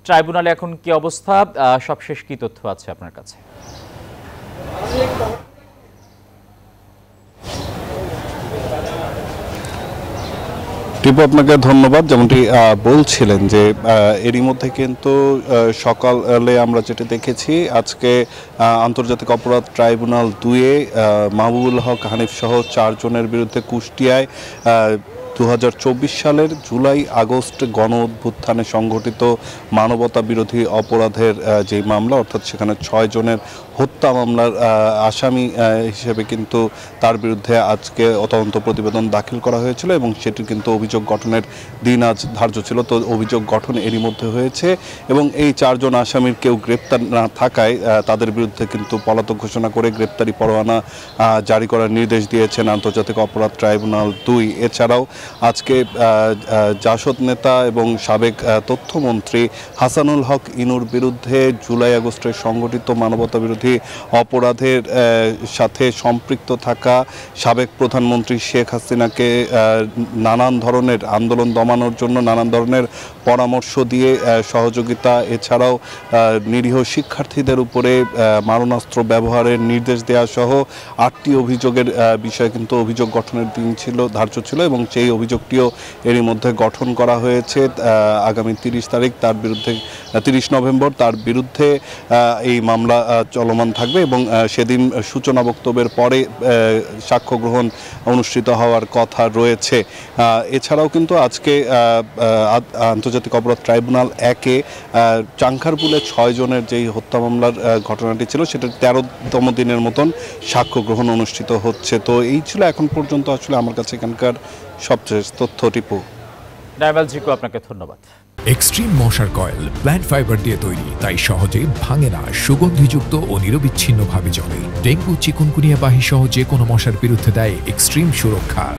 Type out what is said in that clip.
ট্রাইব্যুনালে এখন কি অবস্থা, সবশেষ কি তথ্য আছে আপনার কাছে? টিপু, আপনাকে ধন্যবাদ। যেমনটি বলছিলেন যে এরই মধ্যে কিন্তু সকালে আমরা যেটা দেখেছি, আজকে আন্তর্জাতিক অপরাধ ট্রাইব্যুনাল 2-এ মাহবুবুল হক হানিফ সহ 4 জনের বিরুদ্ধে কুষ্টিয়ায় 2024 সালের জুলাই আগস্ট গণ অভ্যুত্থানে সংঘটিত মানবতা বিরোধী অপরাধের যে মামলা, অর্থাৎ সেখানে 6 জনের হত্যা মামলার আসামি হিসেবে কিন্তু তার বিরুদ্ধে আজকে তদন্ত প্রতিবেদন দাখিল করা হয়েছিল এবং সেটির কিন্তু অভিযোগ গঠনের দিন আজ ধার্য ছিল। তো অভিযোগ গঠন এরই মধ্যে হয়েছে এবং এই 4 জন আসামির কেউ গ্রেপ্তার না থাকায় তাদের বিরুদ্ধে কিন্তু পলাতক ঘোষণা করে গ্রেপ্তারি পরোয়ানা জারি করার নির্দেশ দিয়েছেন আন্তর্জাতিক অপরাধ ট্রাইব্যুনাল 2। এছাড়াও আজকে জাসদ নেতা এবং সাবেক তথ্যমন্ত্রী হাসানুল হক ইনুর বিরুদ্ধে জুলাই আগস্টের সংগঠিত মানবতা বিরোধী অপরাধের সাথে সম্পৃক্ত থাকা সাবেক প্রধানমন্ত্রী শেখ হাসিনাকে নানান ধরনের আন্দোলন দমানোর জন্য নানান ধরনের পরামর্শ দিয়ে সহযোগিতা, এছাড়াও নিরীহ শিক্ষার্থীদের উপরে মারণাস্ত্র ব্যবহারের নির্দেশ দেওয়া সহ 8টি অভিযোগের বিষয়ে কিন্তু অভিযোগ গঠনের দিন ধার্য ছিল এবং সেই অভিযোগটিও এরই মধ্যে গঠন করা হয়েছে। আগামী 30 নভেম্বর তার বিরুদ্ধে এই মামলা চলমান থাকবে এবং সেদিন সূচনা বক্তব্যের পরে সাক্ষ্য গ্রহণ অনুষ্ঠিত হওয়ার কথা রয়েছে। এছাড়াও কিন্তু আজকে আন্তর্জাতিক অপরাধ ট্রাইব্যুনাল 1-এ চাংখারপুলে 6 জনের যেই হত্যা মামলার ঘটনাটি ছিল, সেটা 13তম দিনের মতন সাক্ষ্য গ্রহণ অনুষ্ঠিত হচ্ছে। তো এই ছিল এখন পর্যন্ত আসলে আমার কাছে এখানকার সবচেয়ে তথ্য। টিপু, আপনাকে ধন্যবাদ। এক্সট্রিম মশার কয়েল প্ল্যান্ট ফাইবার দিয়ে তৈরি, তাই সহজে ভাঙে না, সুগন্ধিযুক্ত ও নিরবিচ্ছিন্নভাবে জ্বলে। ডেঙ্গু, চিকুনগুনিয়া বাহি সহ যে কোনো মশার বিরুদ্ধে দেয় এক্সট্রিম সুরক্ষা।